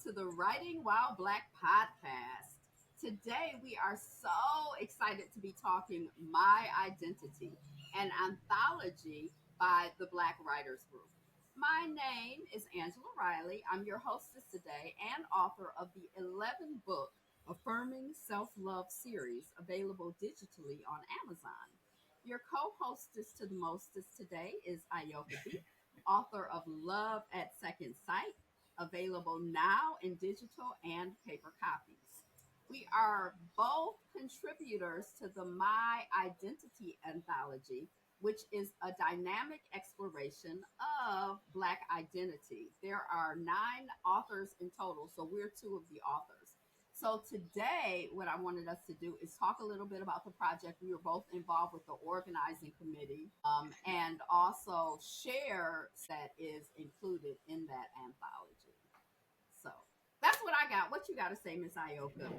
to the Writing While Black podcast. Today, we are so excited to be talking My Identity, an anthology by the Black Writers Group. My name is Angela Riley. I'm your hostess today and author of the 11 book Affirming Self Love series, available digitally on Amazon. Your co hostess to the mostest today is Ayoka B, author of Love at Second Sight, available now in digital and paper copies. We are both contributors to the My Identity Anthology, which is a dynamic exploration of Black identity. There are 9 authors in total, so we're two of the authors. So today, what I wanted us to do is talk a little bit about the project. We were both involved with the organizing committee, and also share that is included in that anthology. So that's what I got. What you got to say, Miss Ayoka?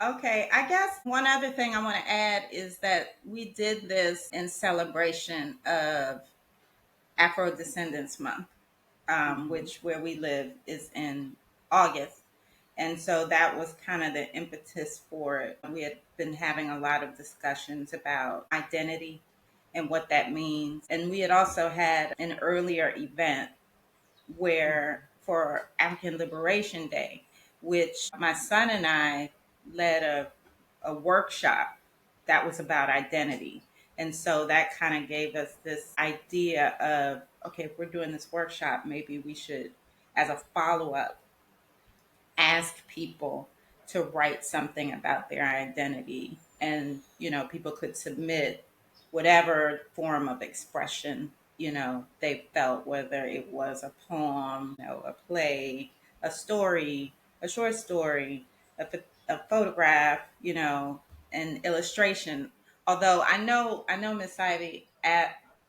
Okay, I guess one other thing I want to add is that we did this in celebration of Afro Descendants Month, Mm-hmm. which where we live is in August. And so that was kind of the impetus for it. We had been having a lot of discussions about identity and what that means. And we had also had an earlier event Mm-hmm. where for African Liberation Day, which my son and I led a workshop that was about identity. And so that kind of gave us this idea of, okay, if we're doing this workshop, maybe we should, as a follow up, ask people to write something about their identity. And, people could submit whatever form of expression, they felt, whether it was a poem, a play, a story, a short story, a photograph, an illustration. Although I know Miss Ivy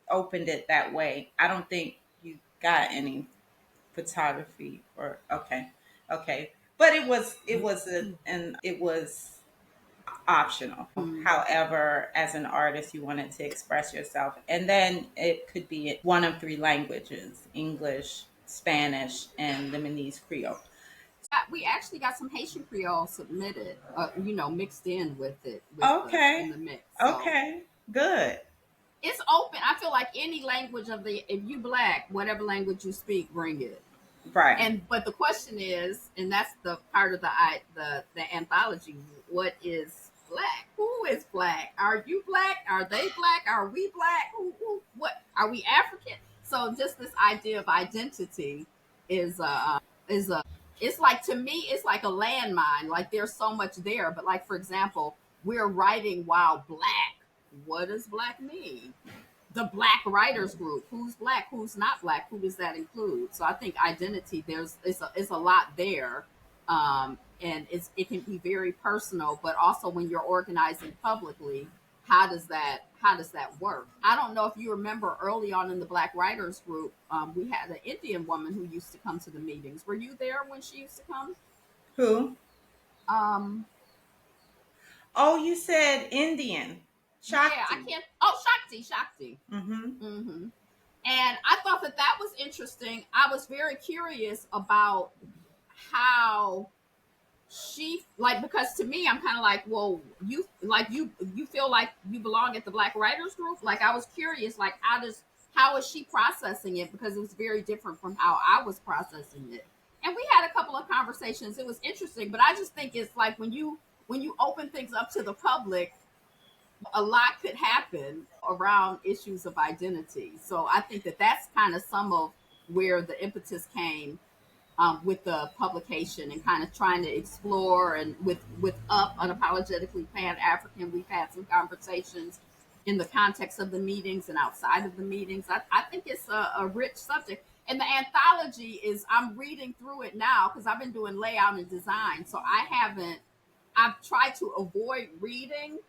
opened it that way. I don't think you got any photography or okay, but it was optional. Mm-hmm. However, as an artist, you wanted to express yourself, and then it could be one of 3 languages: English, Spanish, and Lebanese Creole. We actually got some Haitian Creole submitted, mixed in with it, in Okay, the mix. So okay, good, it's open. I feel like any language if you black, whatever language you speak, bring it. right. And but the question is, and that's the part of the anthology. What is black? Who is black? Are you black? Are they black? Are we black? What are we African? So just this idea of identity is is a it's like, to me, it's like a landmine. Like there's so much there, but like, for example, we're writing while black. What does black mean? The Black Writers Group. Who's black? Who's not black? Who does that include? So I think identity, it's a lot there, and it can be very personal. But also when you're organizing publicly, how does that work? I don't know if you remember early on in the Black Writers Group, we had an Indian woman who used to come to the meetings. Were you there when she used to come? Who? Um, Oh, you said Indian. yeah, I Shakti. can't. Oh, Shakti. Mm-hmm. Hmm. And I thought that was interesting. I was very curious about how she, like, because to me, I'm kind of like, well, you feel like you belong at the Black Writers Group. Like, I was curious, like, how is she processing it, because it was very different from how I was processing it. And we had a couple of conversations. It was interesting, but I just think it's like when you open things up to the public, a lot could happen around issues of identity. So I think that that's kind of some of where the impetus came, with the publication, and kind of trying to explore. And with Up Unapologetically Pan African, we've had some conversations in the context of the meetings and outside of the meetings. I think it's a rich subject. And the anthology is, I'm reading through it now because I've been doing layout and design. So I've tried to avoid reading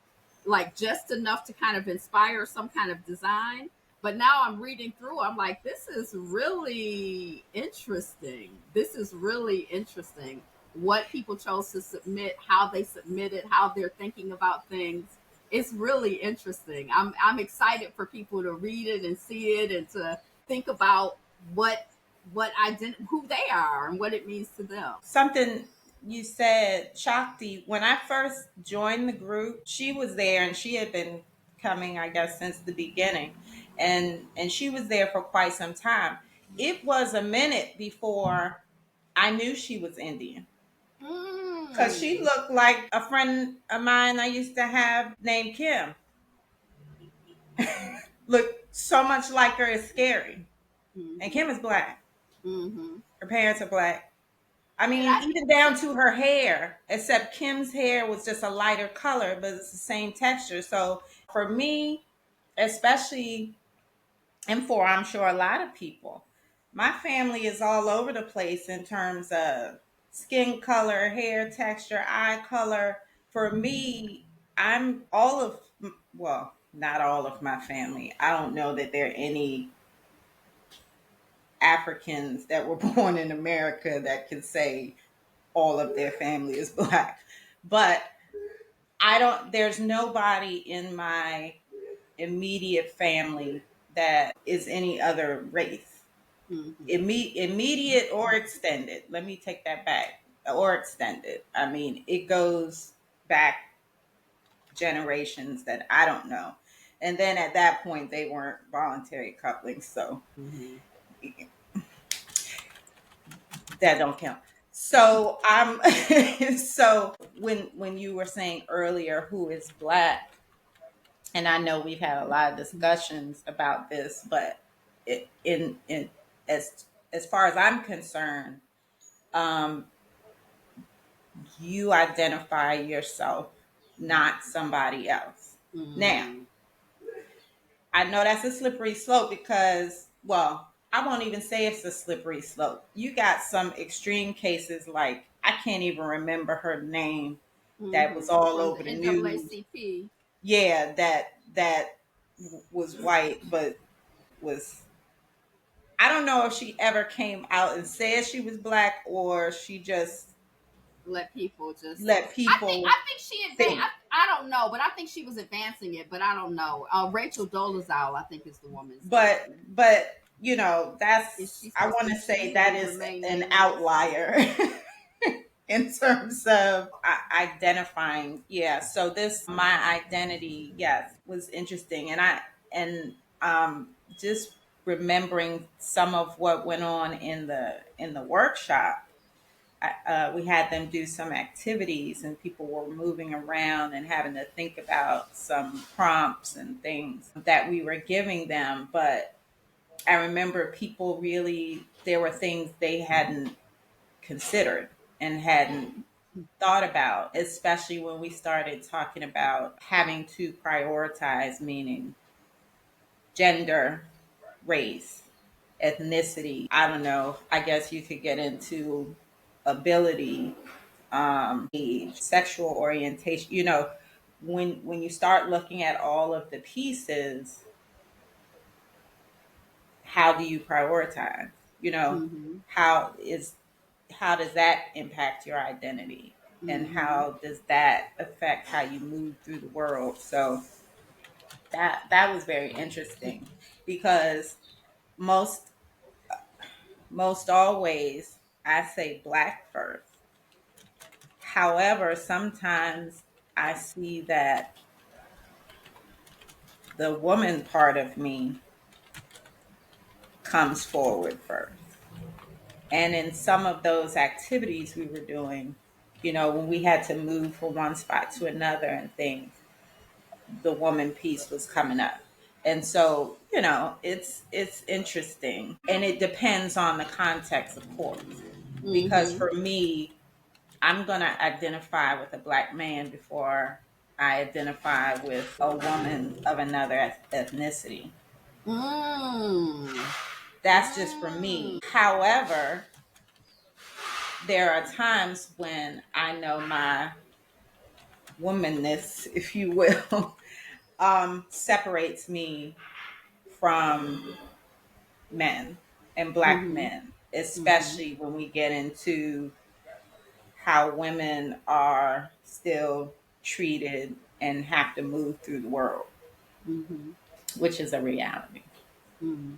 like just enough to kind of inspire some kind of design. But now I'm reading through, I'm like, this is really interesting. This is really interesting. What people chose to submit, how they submit it, how they're thinking about things. It's really interesting. I'm excited for people to read it and see it, and to think about what who they are and what it means to them. Something you said, Shakti, when I first joined the group, she was there and she had been coming, I guess, since the beginning. And she was there for quite some time. It was a minute before I knew she was Indian. Because she Mm. looked like a friend of mine I used to have named Kim. Looked so much like her, it's scary. And Mm-hmm. Kim is black. Mm-hmm. Her parents are black. I And mean, I even down to her hair, except Kim's hair was just a lighter color, but it's the same texture. So for me, especially, and for I'm sure a lot of people, my family is all over the place in terms of skin color, hair texture, eye color. For me, I'm all of, well, not all of my family. I don't know that there are any Africans that were born in America that can say all of their family is black. But I don't, there's nobody in my immediate family that is any other race. mm-hmm. Immediate or extended. Let me take that back. Or extended. I mean, it goes back generations that I don't know. And then at that point, they weren't voluntary couplings. So Mm-hmm. that don't count. So I'm so when you were saying earlier who is black, and I know we've had a lot of discussions about this, but in as far as I'm concerned, um, you identify yourself, not somebody else. Now, Mm-hmm. I know that's a slippery slope because, well, I won't even say it's a slippery slope. You got some extreme cases like I can't even remember her name that was Mm-hmm. all From the over the news. NAACP. Yeah, that was white but was, I don't know if she ever came out and said she was black or she just Let people just. let I think. people I think she advanced. think. I don't know, but I think she was advancing it. But I don't know. Rachel Dolezal, I think, is the woman's name. But Is that's, she I supposed want to? to She say used that to is remain an nameless. outlier in terms of identifying. Yeah, so this my identity, yes, was interesting, and just remembering some of what went on in the workshop. We had them do some activities, and people were moving around and having to think about some prompts and things that we were giving them. But I remember people really, there were things they hadn't considered and hadn't thought about, especially when we started talking about having to prioritize, meaning gender, race, ethnicity. I don't know. I guess you could get into ability, age, sexual orientation. When you start looking at all of the pieces, how do you prioritize? You know, Mm-hmm. how is how does that impact your identity? And Mm-hmm. how does that affect how you move through the world? So that was very interesting because most most always I say black first. However, sometimes I see that the woman part of me comes forward first. And in some of those activities we were doing, when we had to move from one spot to another and things, the woman piece was coming up. And so, it's interesting. And it depends on the context, of course. Because Mm-hmm. for me, I'm going to identify with a black man before I identify with a woman of another ethnicity. Mm. That's just for Mm. me. However, there are times when I know my womanness, if you will, separates me from men and black Mm-hmm. men, Mm-hmm. especially when we get into how women are still treated and have to move through the world, Mm-hmm. which is a reality. Mm-hmm.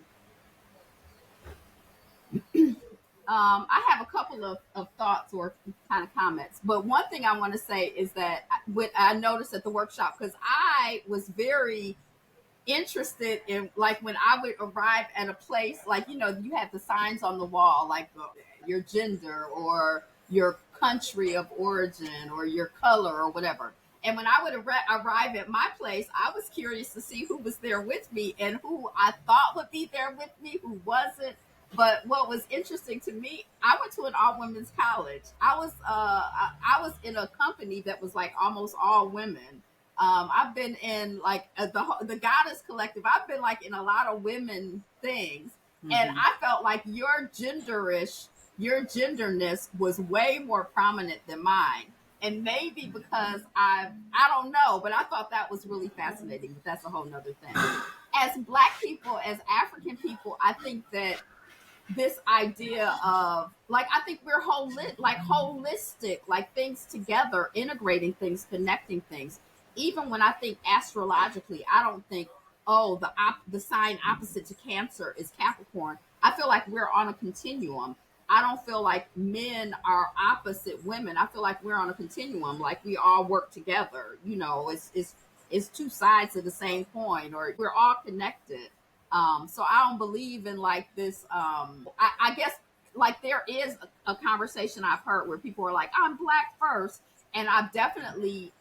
I have a couple of thoughts or kind of comments, but one thing I want to say is that what I noticed at the workshop, because I was very interested in, like, when I would arrive at a place, like, you have the signs on the wall, like your gender or your country of origin or your color or whatever. And when I would arrive at my place, I was curious to see who was there with me and who I thought would be there with me, who wasn't. But what was interesting to me, I went to an all women's college. I was in a company that was like almost all women. I've been in like the Goddess Collective. I've been like in a lot of women things, and Mm-hmm. I felt like your genderness was way more prominent than mine. And maybe because I don't know, but I thought that was really fascinating. But that's a whole nother thing. As Black people, as African people, I think that this idea of, like, I think we're holistic, like things together, integrating things, connecting things. Even when I think astrologically, I don't think, oh, the sign opposite to Cancer is Capricorn. I feel like we're on a continuum. I don't feel like men are opposite women. I feel like we're on a continuum, like we all work together. It's two sides of the same coin, or we're all connected. So I don't believe in like this. I guess like there is a conversation I've heard where people are like, I'm Black first. And I've definitely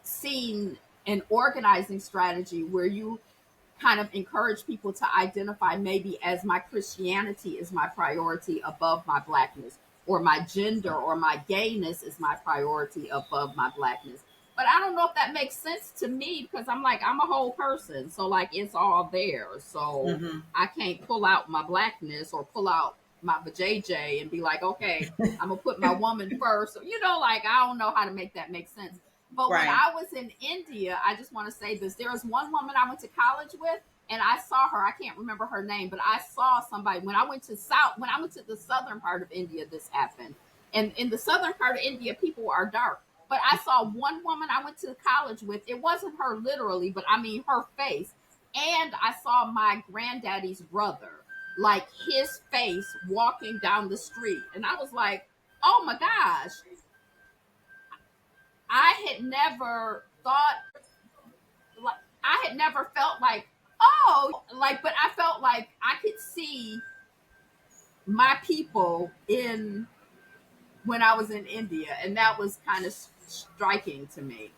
seen an organizing strategy where you kind of encourage people to identify, maybe as my Christianity is my priority above my Blackness, or my gender or my gayness is my priority above my Blackness. But I don't know if that makes sense to me, because I'm like, I'm a whole person. So like it's all there. So Mm-hmm. I can't pull out my Blackness or pull out my JJ and be like, okay, I'm gonna put my woman first. Like, I don't know how to make that make sense. But when Right. I was in India, I just want to say this. There was one woman I went to college with, and I saw her. I can't remember her name, but I saw somebody when I went to the southern part of India. This happened, and in the southern part of India, people are dark. But I saw one woman I went to college with. It wasn't her literally, but I mean her face. And I saw my granddaddy's brother, like his face, walking down the street, and I was like, "Oh my gosh!" I had never thought, like, I had never felt like, oh, like, but I felt like I could see my people in when I was in India, and that was kind of striking to me.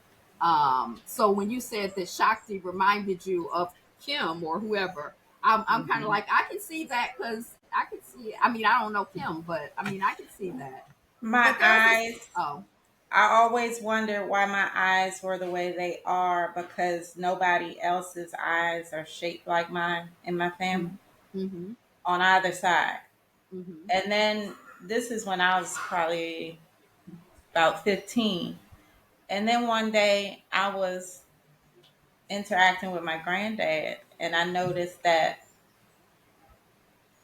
So when you said that Shakti reminded you of Kim or whoever, I'm kind of Mm-hmm. like, I can see that, because I could see. I mean, I don't know Kim, but I mean, I can see that. My But there was this. eyes, Oh. I always wonder why my eyes were the way they are, because nobody else's eyes are shaped like mine in my family Mm-hmm. on either side. Mm-hmm. And then this is when I was probably about 15. And then one day I was interacting with my granddad, and I noticed that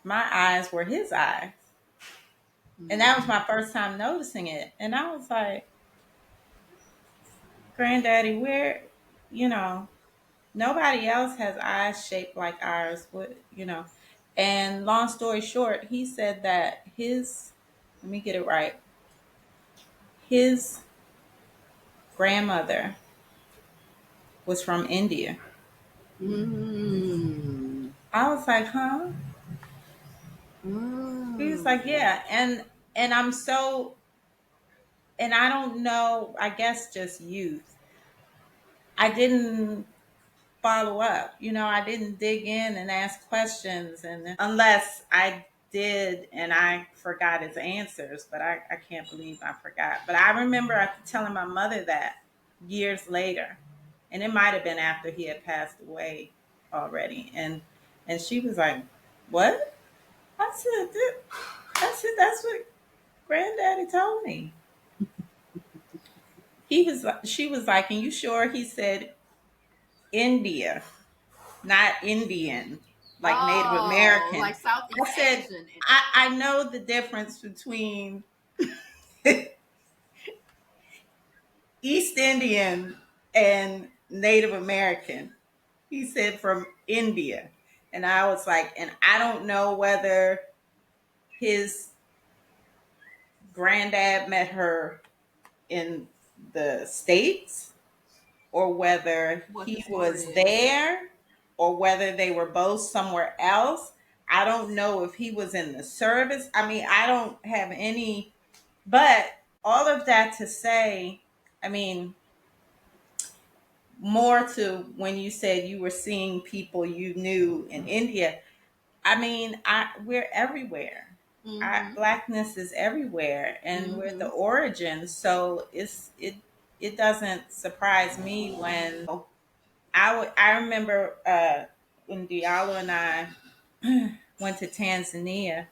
my eyes were his eyes. And that was Mm-hmm. my first time noticing it. And I was like, Granddaddy, nobody else has eyes shaped like ours. What. And long story short, he said that let me get it right, his grandmother was from India. Mm. I was like, huh? He was like, Mm. yeah. And I'm so, and I don't know, I guess just youth. I didn't follow up. I didn't dig in and ask questions, and unless I did and I forgot his answers, but I can't believe I forgot. But I remember telling my mother that years later, and it might have been after he had passed away already, and she was like, "What?" I said, "That's what Granddaddy told me." She was like, "And you sure?" He said, "India, not Indian, like Native Oh, American." like I Southeast said, Asian. I know the difference between East Indian and Native American. He said from India. And I was like, and I don't know whether his granddad met her in the States, or whether What the he story was is. there, or whether they were both somewhere else. I don't know if he was in the service. I mean, I don't have any, but all of that to say, I mean, more to when you said you were seeing people you knew in India. I mean, we're everywhere. Mm-hmm. Blackness is everywhere, and we're the Mm-hmm. origin. So it doesn't surprise me when I remember when Diallo and I went to Tanzania,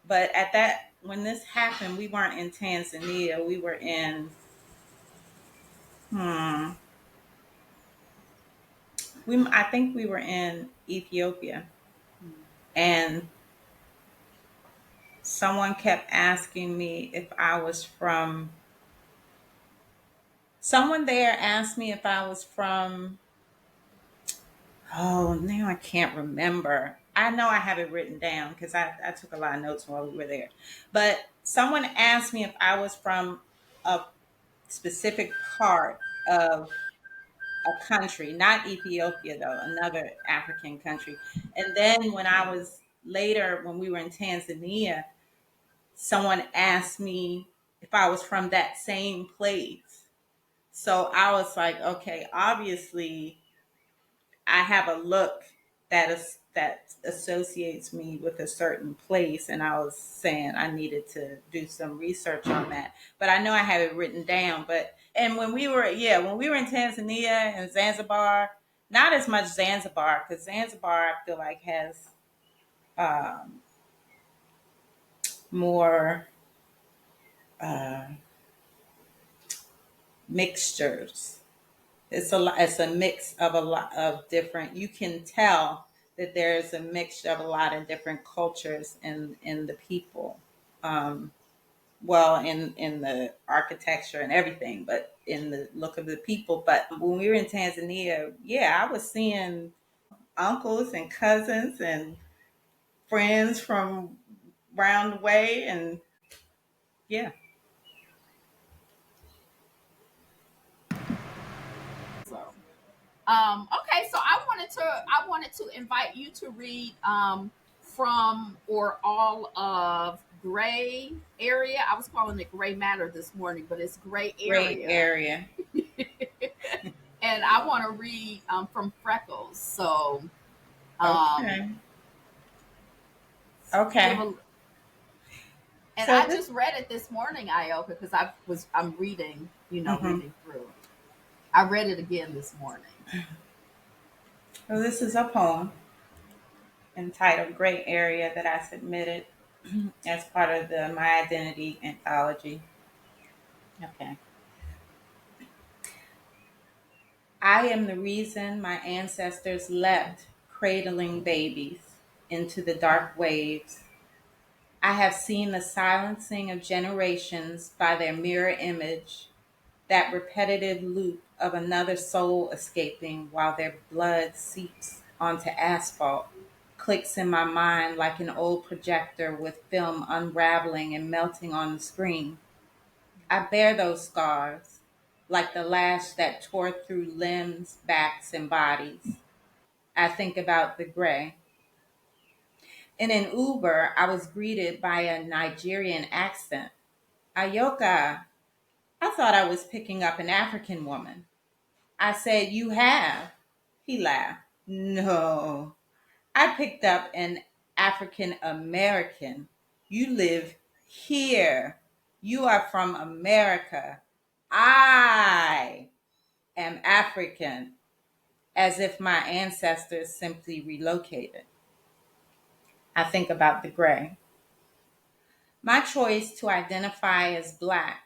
but at that when this happened, we weren't in Tanzania. We were in hmm, I think we were in Ethiopia, and someone kept asking me if I was from. Someone there asked me if I was from. Oh, now I can't remember. I know I have it written down because I took a lot of notes while we were there. But someone asked me if I was from a specific part of a country, not Ethiopia though, another African country. And then when I was later, when we were in Tanzania, someone asked me if I was from that same place. So I was like, okay, obviously I have a look that associates me with a certain place, and I was saying I needed to do some research on that. But I know I have it written down. But and when we were in Tanzania and Zanzibar, not as much Zanzibar because Zanzibar I feel like has um, more uh, mixtures. It's a lot. It's a mix of a lot of different. You can tell that there's a mixture of a lot of different cultures in the people. Um, well, in the architecture and everything, but in the look of the people. But when we were in Tanzania, yeah, I was seeing uncles and cousins and friends from round the way, and yeah. So, okay, so I wanted to invite you to read from or all of Gray Area. I was calling it Gray Matter this morning, but it's Gray Great Area. area. And I want to read from Freckles. So, um, Okay. give Okay. a and So I this. just read it this morning, Ayoka, because I'm reading, Mhm. reading through. I read it again this morning. So this is a poem entitled Great Area that I submitted as part of the My Identity Anthology. Okay. I am the reason my ancestors leapt, cradling babies, into the dark waves. I have seen the silencing of generations by their mirror image, that repetitive loop of another soul escaping while their blood seeps onto asphalt, clicks in my mind like an old projector with film unraveling and melting on the screen. I bear those scars, like the lash that tore through limbs, backs, and bodies. I think about the gray. In an Uber, I was greeted by a Nigerian accent. Ayoka, I thought I was picking up an African woman. I said, "You have." He laughed. "No, I picked up an African American. You live here. You are from America. I am African," as if my ancestors simply relocated. I think about the gray. My choice to identify as Black,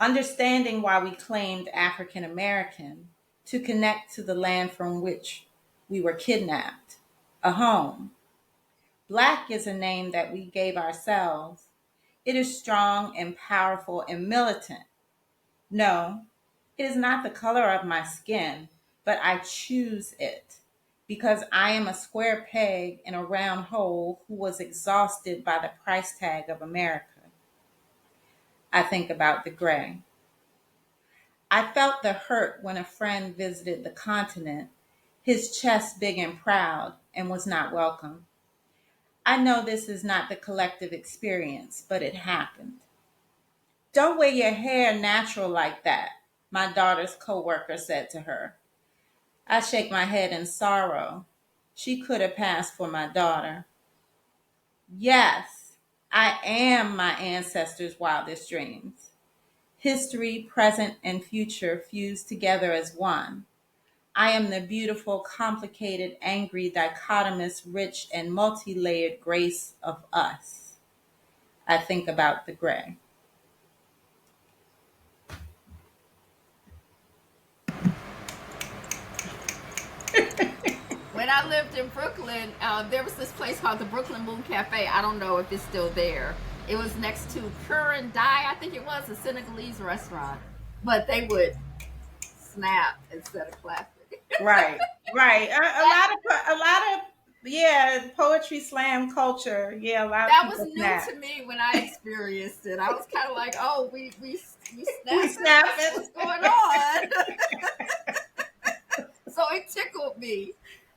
understanding why we claimed African American, to connect to the land from which we were kidnapped, a home. Black is a name that we gave ourselves. It is strong and powerful and militant. No, it is not the color of my skin, but I choose it. because I am a square peg in a round hole who was exhausted by the price tag of America. I think about the gray. I felt the hurt when a friend visited the continent, his chest big and proud, and was not welcome. I know this is not the collective experience, but it happened. Don't wear your hair natural like that, my daughter's coworker said to her. I shake my head in sorrow. She could have passed for my daughter. Yes, I am my ancestors' wildest dreams. History, present, and future fused together as one. I am the beautiful, complicated, angry, dichotomous, rich, and multi layered grace of us. I think about the gray. When I lived in Brooklyn, there was this place called the Brooklyn Moon Cafe. I don't know if it's still there. It was next to Curran Dai, I think it was, a Senegalese restaurant. But they would snap instead of clapping. Right, right. Yeah, poetry slam culture. Yeah, a lot of That was people new snap. to me when I experienced it. I was kind of like, "Oh, we We snapping? snap That's it. what's going on." So it tickled me.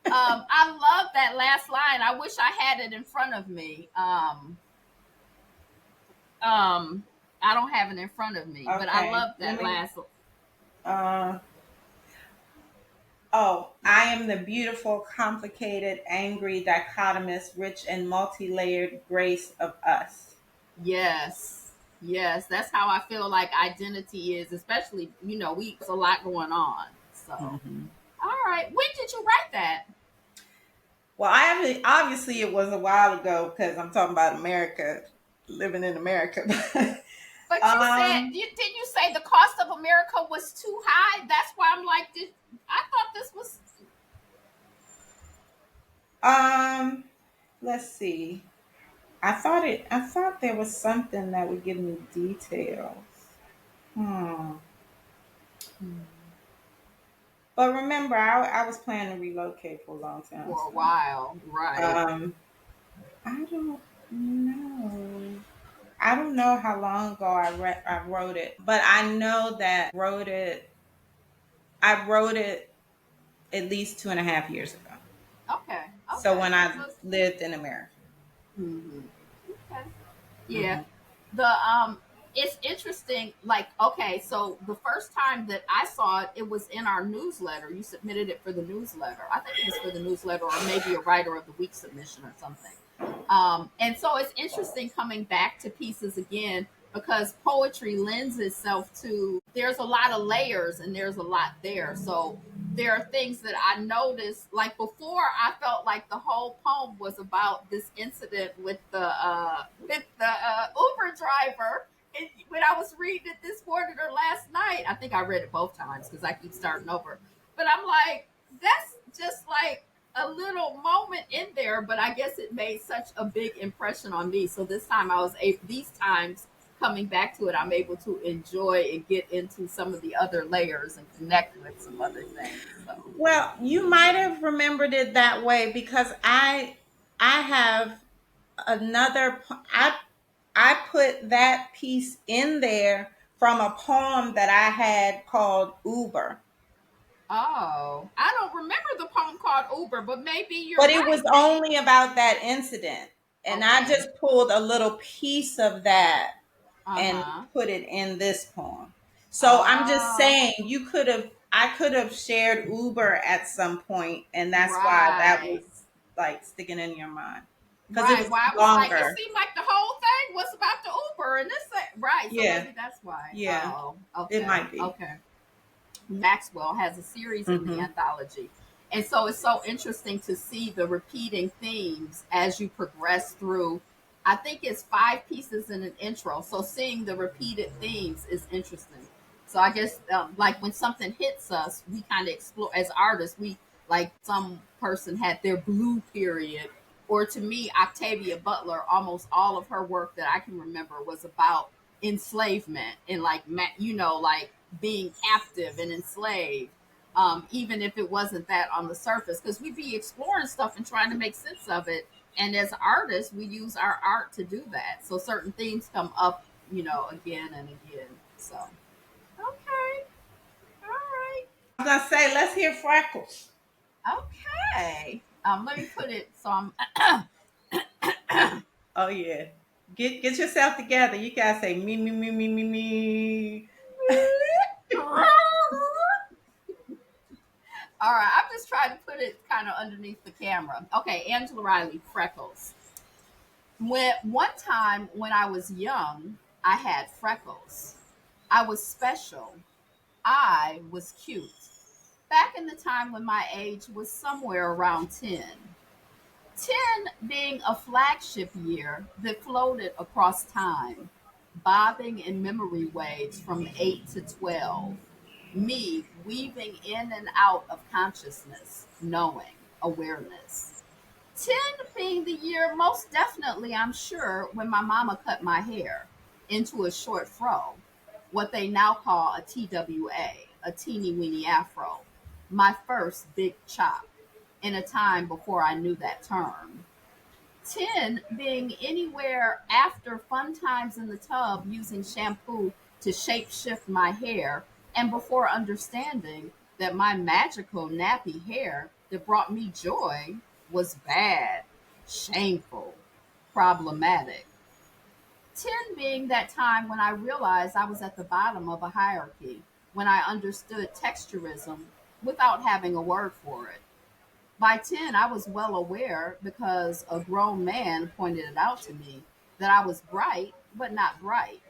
I love that last line. I wish I had it in front of me. Um, I don't have it in front of me, but I Okay, love let that me. last. Uh, oh, I am the beautiful, complicated, angry, dichotomous, rich, and multi-layered grace of us. Yes, yes, that's how I feel like identity is. Especially, we there's a lot going on. So, Mhm. all right, when did you write that? Well, I haven't. Obviously, it was a while ago because I'm talking about America, living in America. But you said um, didn't you say the cost of America was too high? That's why I'm like, I thought this was. um, let's see. I thought there was something that would give me details. Hmm. But remember, I was planning to relocate for a long time, For a so while, right? um, I don't know. I don't know how long ago I wrote it, but I know that wrote it. I wrote it at least 2.5 years ago. Okay, So okay. when I So, lived in America. mhm. Okay. Yeah. Hmm. The it's interesting, like, okay, so the first time that I saw it, it was in our newsletter. You submitted it for the newsletter. I think it was for the newsletter, or maybe a writer of the week submission or something. And so it's interesting coming back to pieces again, because poetry lends itself to, there's a lot of layers and there's a lot there. So there are things that I noticed, like before I felt like the whole poem was about this incident with the Uber driver. And when I was reading it this morning or last night, I think I read it both times because I keep starting over. But I'm like, that's just like a little moment in there, but I guess it made such a big impression on me. So this time I was able, these times coming back to it, I'm able to enjoy and get into some of the other layers and connect with some other things. So, Well, you might have remembered it that way because I have another. I put that piece in there from a poem that I had called Uber. oh, I don't remember the poem called Uber, but maybe you're But it was right. only about that incident. And I Okay. just pulled a little piece of that Uh and huh. put it in this poem. So I'm just Oh, saying I could have shared Uber at some point, and that's why that was right. like sticking in your mind. Because it Right. was Well, I was like, it longer. seemed like the whole thing was about the Uber and this thing. Right. So Yeah. maybe that's why. Yeah. Oh, It okay. might be. Okay. Maxwell has a series in the Mm-hmm. anthology. And so it's so interesting to see the repeating themes as you progress through. I think it's 5 pieces in an intro. So seeing the repeated themes is interesting. So I guess, like when something hits us, we kind of explore as artists. We, like, some person had their blue period, or to me, Octavia Butler, almost all of her work that I can remember was about enslavement and, like, like being captive and enslaved. even if it wasn't that on the surface, because we be exploring stuff and trying to make sense of it. And as artists, we use our art to do that. So certain things come up, again and again. So, okay. All right. I was gonna say, let's hear Freckles. Okay. Let me put it so I'm. Oh yeah. Get yourself together. You gotta say me, me, me, me, me, me. All right. I'm just trying to put it kind of underneath the camera. Okay. Angela Riley, freckles. One time when I was young, I had freckles. I was special. I was cute. Back in the time when my age was somewhere around 10. 10 being a flagship year that floated across time, bobbing in memory waves from 8 to 12. Me weaving in and out of consciousness, knowing, awareness. 10 being the year, most definitely, I'm sure, when my mama cut my hair into a short fro, what they now call a TWA, a teeny weeny afro. My first big chop in a time before I knew that term. 10 being anywhere after fun times in the tub using shampoo to shape shift my hair, and before understanding that my magical nappy hair that brought me joy was bad, shameful, problematic. 10 being that time when I realized I was at the bottom of a hierarchy, when I understood texturism without having a word for it. By 10, I was well aware because a grown man pointed it out to me that I was bright, but not bright.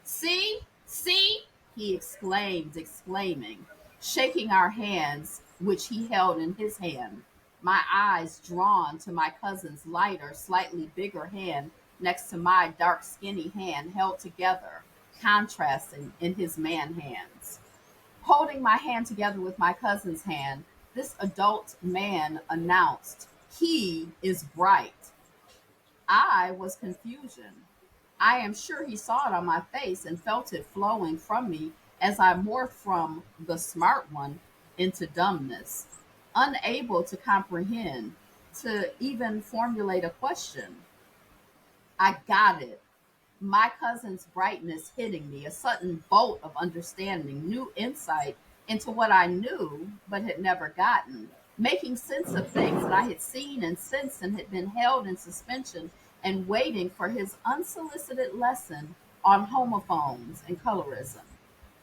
See, see, he exclaimed, exclaiming, shaking our hands, which he held in his hand. My eyes drawn to my cousin's lighter, slightly bigger hand next to my dark, skinny hand held together, contrasting in his man hands. Holding my hand together with my cousin's hand, this adult man announced, "He is bright." I was confusion. I am sure he saw it on my face and felt it flowing from me as I morphed from the smart one into dumbness, unable to comprehend, to even formulate a question. I got it. My cousin's brightness hitting me, a sudden bolt of understanding, new insight into what I knew but had never gotten, making sense of things that I had seen and sensed and had been held in suspension and waiting for his unsolicited lesson on homophones and colorism.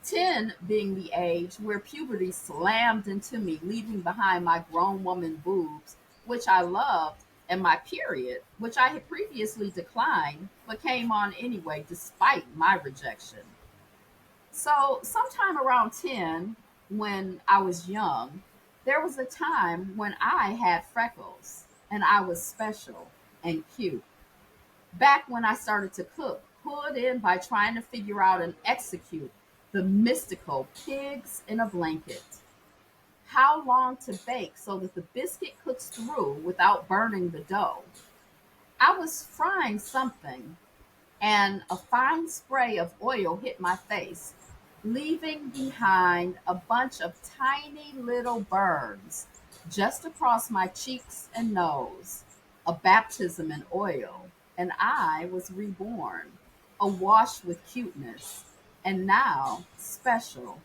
10 being the age where puberty slammed into me, leaving behind my grown woman boobs, which I loved, and my period, which I had previously declined, but came on anyway despite my rejection. So, sometime around 10, when I was young, there was a time when I had freckles and I was special and cute. Back when I started to cook, pulled in by trying to figure out and execute the mystical pigs in a blanket. How long to bake so that the biscuit cooks through without burning the dough. I was frying something, and a fine spray of oil hit my face, leaving behind a bunch of tiny little burns just across my cheeks and nose. A baptism in oil, and I was reborn, awash with cuteness, and now special,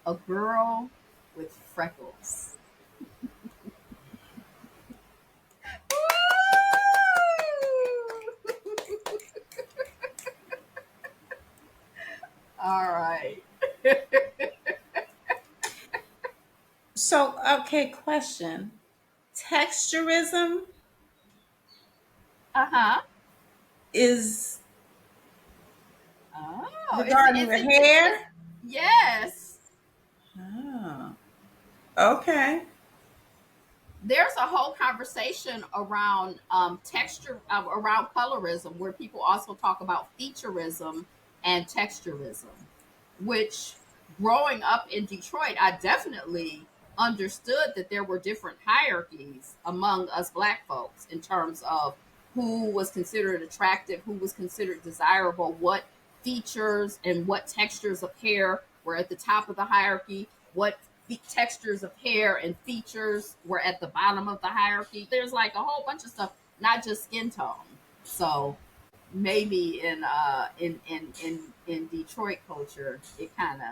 a girl with freckles. All right. So, okay, question. Texturism Uh huh. is Oh, regarding the it's hair. yes. Oh, okay. There's a whole conversation around texture, around colorism, where people also talk about featureism and texturism, which growing up in Detroit, I definitely understood that there were different hierarchies among us black folks in terms of who was considered attractive, who was considered desirable, what features and what textures of hair were at the top of the hierarchy, what textures of hair and features were at the bottom of the hierarchy. There's like a whole bunch of stuff, not just skin tone. So maybe in Detroit culture, it kind of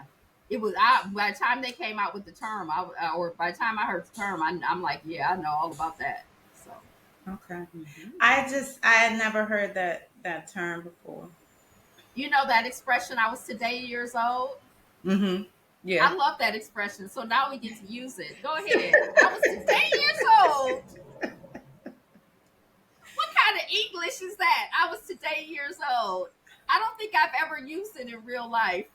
it was. By the time they came out with the term, or by the time I heard the term, I'm like, yeah, I know all about that. So Okay. mhm. I had never heard that term before. You know that expression, I was today years old. Mm-hmm. Yeah. I love that expression. So now we get to use it. Go ahead. I was today years old. What kind of English is that? I was today years old. I don't think I've ever used it in real life.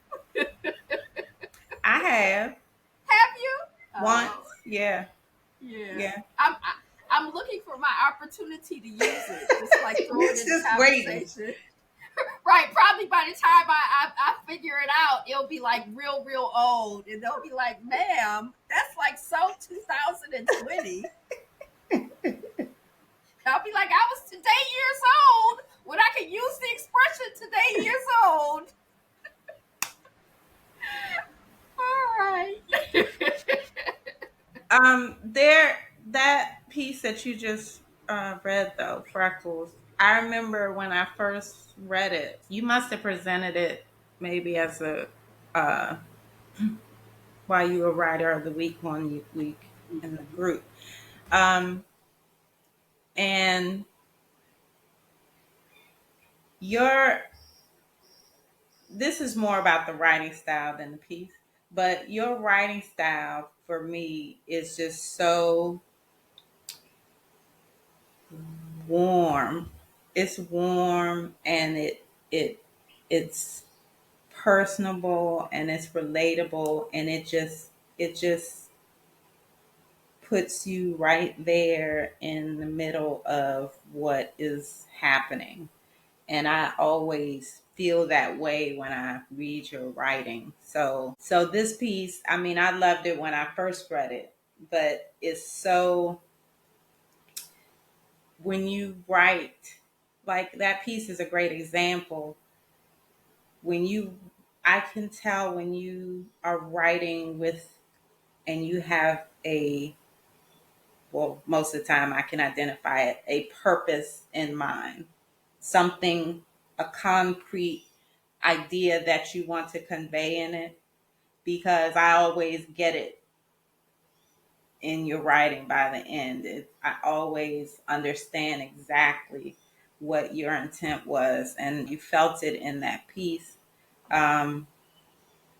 I have Have you? Oh, once. Yeah. yeah. Yeah. I'm looking for my opportunity to use it. Just like throw We're it in the just waiting. conversation. Right. Probably by the time I figure it out, it'll be like real old. And they'll be like, ma'am, that's like so 2020. I'll be like, I was today years old when I could use the expression today years old. All right. There that piece that you just read though, Freckles. I remember when I first read it. You must have presented it maybe as a uh, while you were writer of the week one week in the group. Um, and your this is more about the writing style than the piece, but your writing style for me is just so warm. It's warm and it's personable and it's relatable and it just puts you right there in the middle of what is happening. And I always feel that way when I read your writing. So this piece, I mean, I loved it when I first read it, but it's so when you write, like that piece is a great example. When you I can tell when you are writing with and you have a well, most of the time I can identify it, a purpose in mind, something, a concrete idea that you want to convey in it, because I always get it in your writing by the end. I always understand exactly what your intent was, and you felt it in that piece. Um,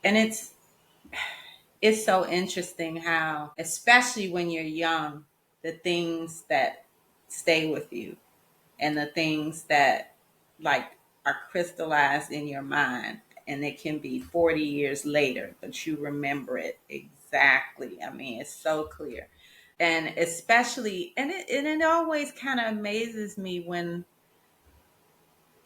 and it's so interesting how, especially when you're young, the things that stay with you and the things that like are crystallized in your mind, and it can be 40 years later but you remember it exactly. I mean, it's so clear. And especially and it always kind of amazes me when,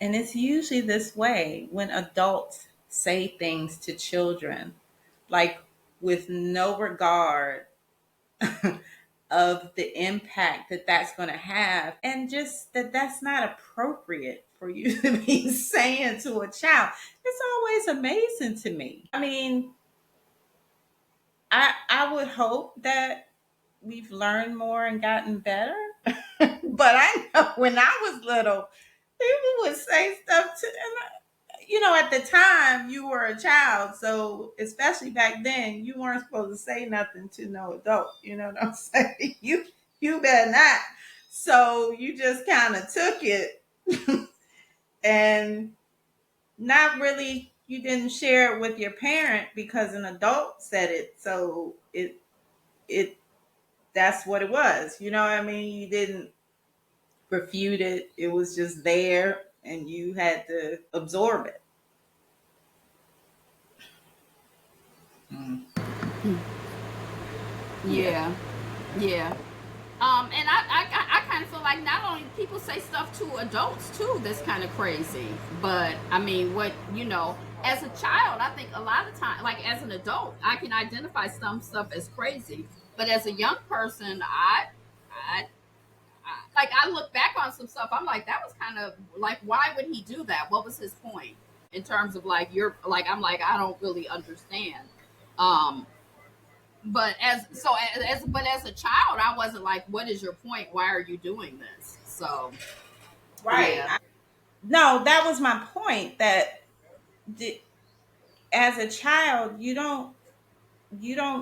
and it's usually this way when adults say things to children, like with no regard of the impact that that's going to have, and just that that's not appropriate for you to be saying to a child. It's always amazing to me. I mean, I would hope that we've learned more and gotten better. But I know when I was little, people would say stuff to, at the time you were a child, so especially back then, you weren't supposed to say nothing to no adult. You know what I'm saying? You better not. So you just kind of took it and not really. You didn't share it with your parent because an adult said it. So it that's what it was. You know what I mean? You didn't refute it. It was just there, and you had to absorb it. Mm. Yeah. Yeah. Yeah. And I kind of feel like not only people say stuff to adults too that's kind of crazy, but I mean, as a child, I think a lot of time, like as an adult, I can identify some stuff as crazy, but as a young person, like I look back on some stuff, I'm like, that was kind of like, why would he do that? What was his point in terms of like, you're like, I'm like, I don't really understand. Um, but as a child, I wasn't like, what is your point? Why are you doing this? So Right. yeah. No, that was my point. That the, as a child, you don't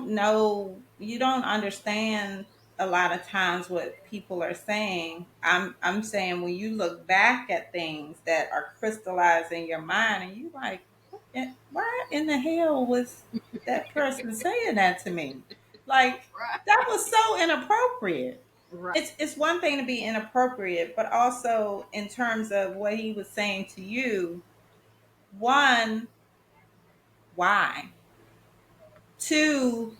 know, you don't understand a lot of times what people are saying. I'm saying when you look back at things that are crystallized in your mind, and you like, why in the hell was that person saying that to me? Like, that Right. was so inappropriate. Right. It's one thing to be inappropriate, but also in terms of what he was saying to you. One, why? Two,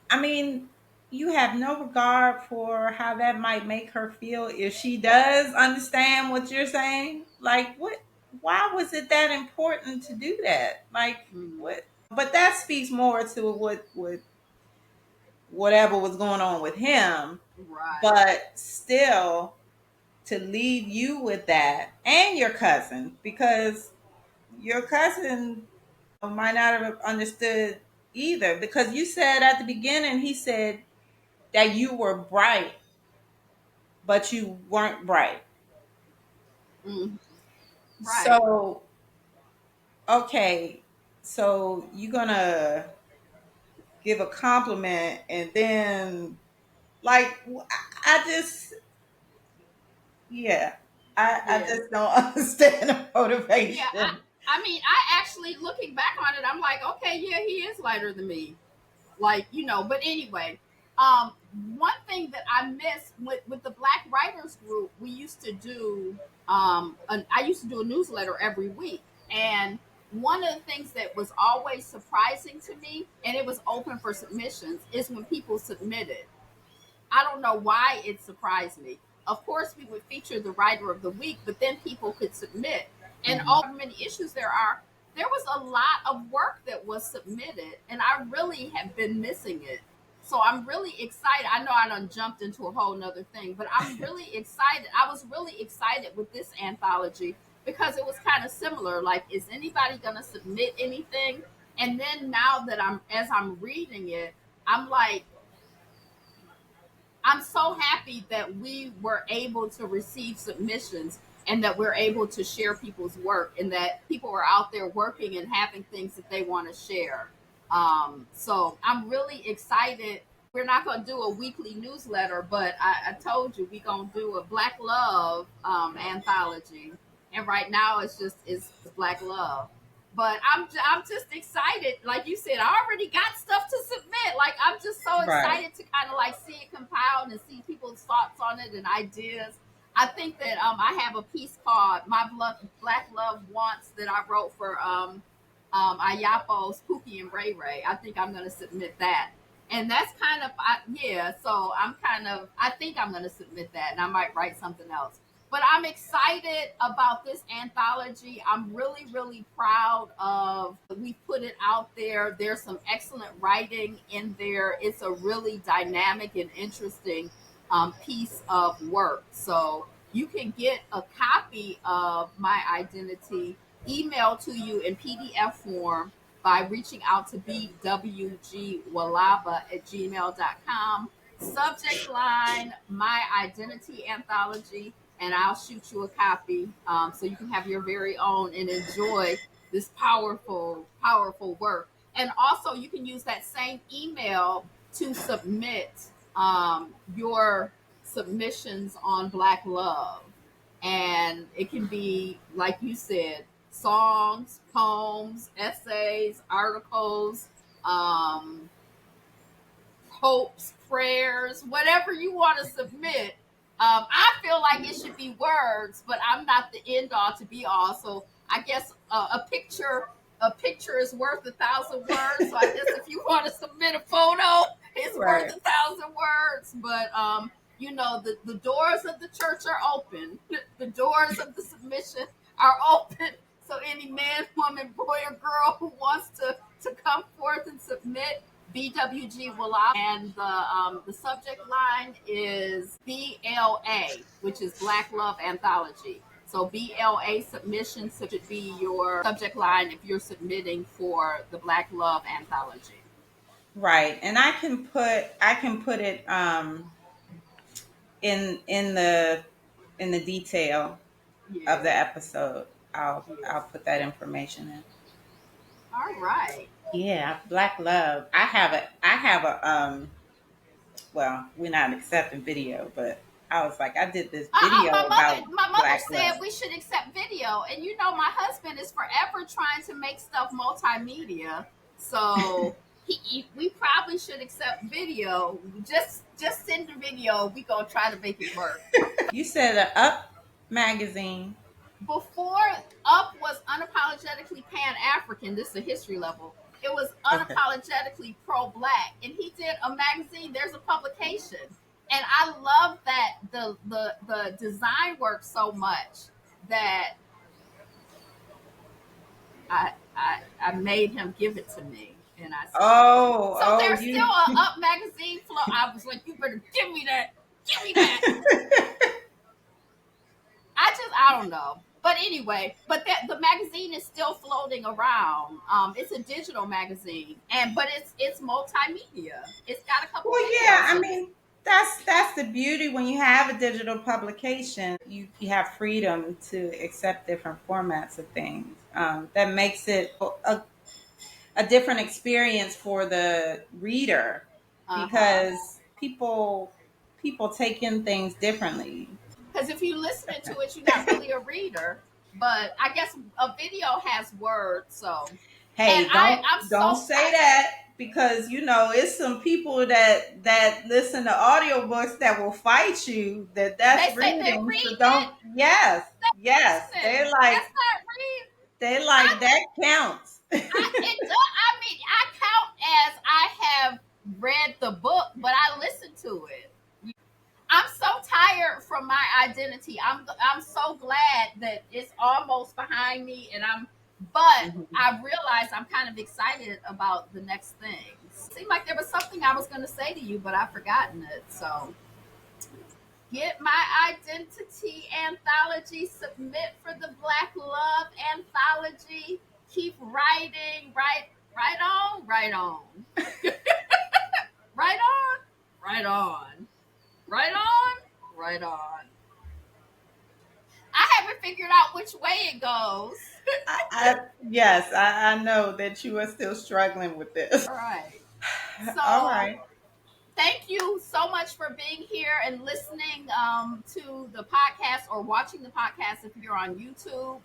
I mean, you have no regard for how that might make her feel if she does understand what you're saying. Like, what? Why was it that important to do that? Like, Mm, what? But that speaks more to whatever was going on with him. right. But still, to leave you with that and your cousin, because your cousin might not have understood either, because you said at the beginning, he said that you were bright, but you weren't bright. Mm, right. So, okay, so you're gonna give a compliment and then, like, I just, yeah, I Yeah. just don't understand the Yeah. motivation. I mean, I actually, looking back on it, I'm like, okay, yeah, he is lighter than me. Like, but anyway, um one thing that I miss with the Black Writers Group, we used to do I used to do a newsletter every week, and one of the things that was always surprising to me, and it was open for submissions, is when people submitted. I don't know why it surprised me. Of course, we would feature the writer of the week, but then people could submit. And Mhm. all many issues there are, there was a lot of work that was submitted, and I really have been missing it. So I'm really excited. I know I done jumped into a whole nother thing, but I'm really excited. I was really excited with this anthology because it was kind of similar. Like, is anybody gonna submit anything? And then now that I'm reading it, I'm like, I'm so happy that we were able to receive submissions and that we're able to share people's work and that people are out there working and having things that they want to share. So I'm really excited. We're not going to do a weekly newsletter, but I told you we're going to do a Black Love anthology. And right now it's Black Love. But I'm just excited. Like you said, I already got stuff to submit. Like, I'm just so Right. excited to kind of like see it compiled and see people's thoughts on it and ideas. I think that I have a piece called Black Love Wants that I wrote for Ayapo's Pookie and Ray Ray. I think I'm gonna submit that. And that's kind of yeah, so I think I'm gonna submit that, and I might write something else. But I'm excited about this anthology. I'm really, really proud of we put it out there. There's some excellent writing in there. It's a really dynamic and interesting piece of work. So you can get a copy of My Identity emailed to you in PDF form by reaching out to bwgwalaba at gmail.com. Subject line, My Identity Anthology, and I'll shoot you a copy so you can have your very own and enjoy this powerful, powerful work. And also, you can use that same email to submit your submissions on Black Love. And it can be, like you said, songs, poems, essays, articles, um, hopes, prayers, whatever you want to submit. I feel like it should be words, but I'm not the end all to be all. So I guess a picture is worth 1,000 words. So I guess if you want to submit a photo, it's worth Right. 1,000 words. But the doors of the church are open. The doors of the submission are open. So any man, woman, boy, or girl who wants to come forth and submit, BWG Wolaba, and the subject line is BLA, which is Black Love Anthology. So BLA submission should be your subject line if you're submitting for the Black Love Anthology. Right. And I can put it in the detail of the Yeah. episode. Yeah. I'll put that information in. All right. Yeah, Black Love. I have a well, we're not accepting video, but I was like, I did this video about My mother Black said Love. we should accept video, and you know my husband is forever trying to make stuff multimedia. So we probably should accept video. Just send the video. We gonna try to make it work. You said a Up magazine. Before Up was unapologetically Pan African, this is a history level. It was Okay. unapologetically pro black, and he did a magazine. There's a publication, and I love that the design work so much that I made him give it to me, and I said, so Oh, there's still you. a Up magazine flow. I was like, you better give me that. I don't know. But anyway, but the magazine is still floating around. It's a digital magazine, but it's multimedia. It's got a couple Well, yeah, videos I in it. mean, that's the beauty when you have a digital publication. You have freedom to accept different formats of things. That makes it a different experience for the reader Uh huh. because people take in things differently. Because if you listening to it, you're not really a reader. But I guess a video has words, so and Hey, I'm don't so say that because you know it's some people that listen to audiobooks that will fight you they that's say they're reading. So reading it. don't. Yes, yes, Listen, that's not reading. they I like that counts. it does. I mean, I count as I have read the book, but I listened to it. I'm so tired from My Identity. I'm so glad that it's almost behind me, and but Mhm. I realized I'm kind of excited about the next thing. Seemed like there was something I was going to say to you, but I've forgotten it. So get My Identity Anthology. Submit for the Black Love Anthology. Keep writing. Right on. Right on. Right on. Right on. Right on. Right on. I haven't figured out which way it goes. Yes, I know that you are still struggling with this. All right. All So right. thank you so much for being here and listening to the podcast or watching the podcast if you're on YouTube.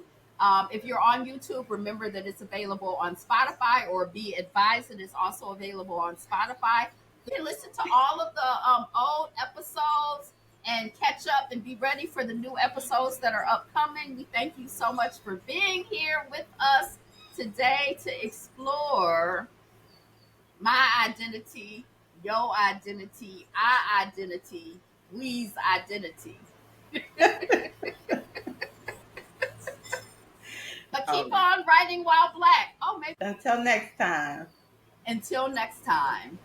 If you're on YouTube, remember that it's available on Spotify, or be advised that it's also available on Spotify. You can listen to all of the old episodes and catch up and be ready for the new episodes that are upcoming. We thank you so much for being here with us today to explore my identity, your identity, our identity, we's identity. But All keep right. on writing while black. Oh, maybe Until next time. until next time.